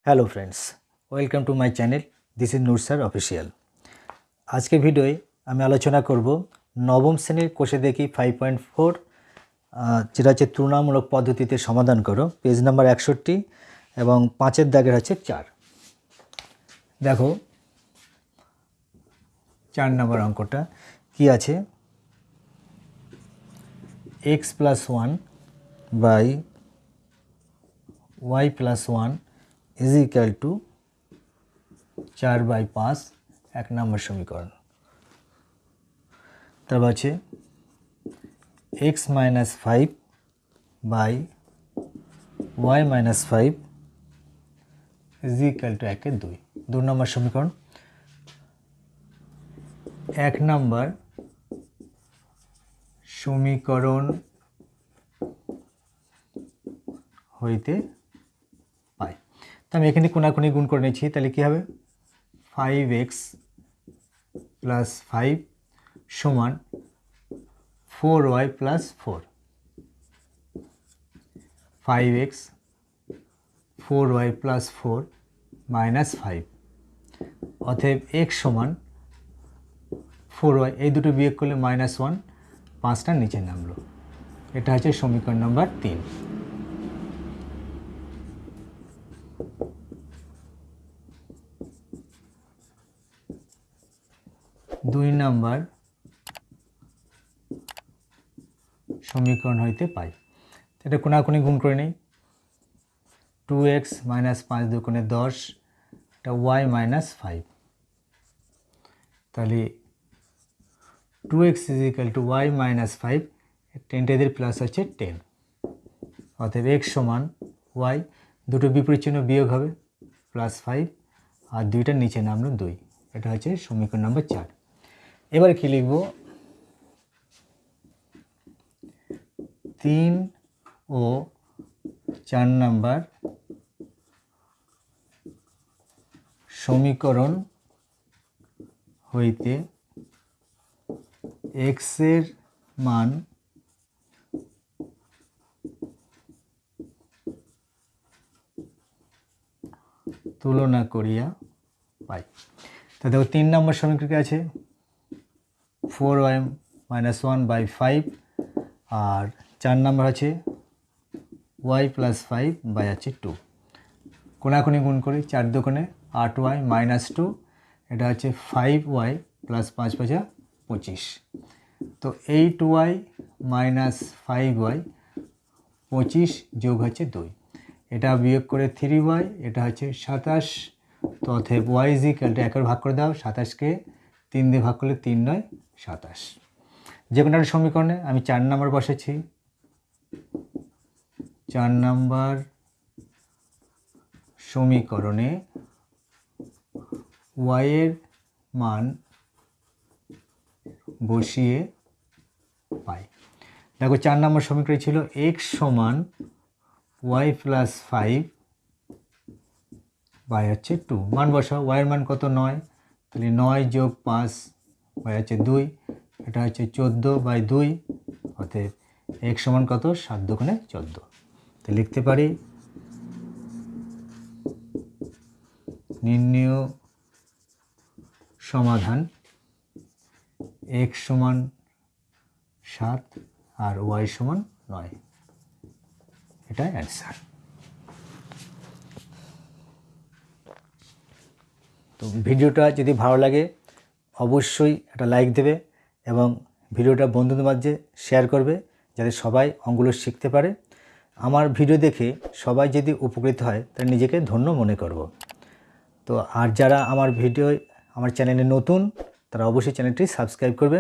Hello friends, welcome to my channel. This is Noor sir official. आज के भिडियोय आमी आलोचना करब नवम श्रेणीर कोषे देखी 5.4 যেটা হচ্ছে তুলনামূলক পদ্ধতিতে সমাধান করো, পেজ নাম্বার 61 এবং 5-এর দাগের হচ্ছে 4। দেখো 4 নম্বর অঙ্কটা কি আছে, x + 1 by y + 1 is equal to 4/5 एक नम्बर समीकरण। तब আছে x - 5 by y - 5 is equal to 1/2 दो नम्बर समीकरण। एक नम्बर समीकरण হইতে পাই। তো আমি এখানে কোনাকুনি গুণ করে নিচ্ছি, তাহলে কি হবে 5x + 5 সমান 4y + 4, 5x 4y + 4 - 5, অতএব x সমান 4y, এই দুটো বিয়োগ করলে -1, 5টা নিচে নামলো। এটা হচ্ছে সমীকরণ নাম্বার 3। দুই নাম্বার সমীকরণ হইতে পাই, এটা কোনাকুনি গুণ করে নেই। 2x - 5 × 10, এটা y - 5, তাহলে 2x = y - 5, 10 প্লাস হচ্ছে 10, অতএব x সমান y, দুটো বিপরীত চিহ্ন বিয়োগ হবে +5 আর দুইটার নিচে নামলো 2। এটা হচ্ছে সমীকরণ নাম্বার 4। এবার কি লিখব, 3 ও 4 নাম্বার সমীকরণ হইতে x এর মান তুলনা করিয়া পাই। তা দেখো 3 নম্বর সমীকরণ আছে 4y - 1/5 আর 4 নম্বর আছে y + 5/2। কোনাকুনি গুণ করি, 4 দুগুণে 8y - 2, এটা হচ্ছে 5y + 5 × 5 = 25। তো 8y - 5y 25 যোগ হচ্ছে 2, এটা বিয়োগ করে 3y, এটা হচ্ছে 27। তো অতএব y = 1 ভাগ করে দাও, 27কে 3 দিয়ে ভাগ করলে 3 × 9 = 27। যে কোনো একটা সমীকরণে আমি 4 নম্বর বসেছি। 4 নম্বর সমীকরণে y এর মান বসিয়ে পাই। দেখো 4 নম্বর সমীকরণ ছিল x সমান y + 5/2, মান বসাও। y এর মান কত, 9, তাহলে 9 + 5 = 2, এটা হচ্ছে 14/2, অতএব x সমান কত, 7 দুগুণে 14। তো লিখতে পারি নির্ণেয় সমাধান x সমান 7 আর y সমান 9, এটা অ্যান্সার। তো ভিডিওটা যদি ভালো লাগে অবশ্যই একটা লাইক দেবে এবং ভিডিওটা বন্ধুদের মাঝে শেয়ার করবে, যাতে সবাই অঙ্কগুলো শিখতে পারে। আমার ভিডিও দেখে সবাই যদি উপকৃত হয় তাহলে নিজেকে ধন্য মনে করব। তো আর যারা আমার চ্যানেলে নতুন, তারা অবশ্যই চ্যানেলটি সাবস্ক্রাইব করবে।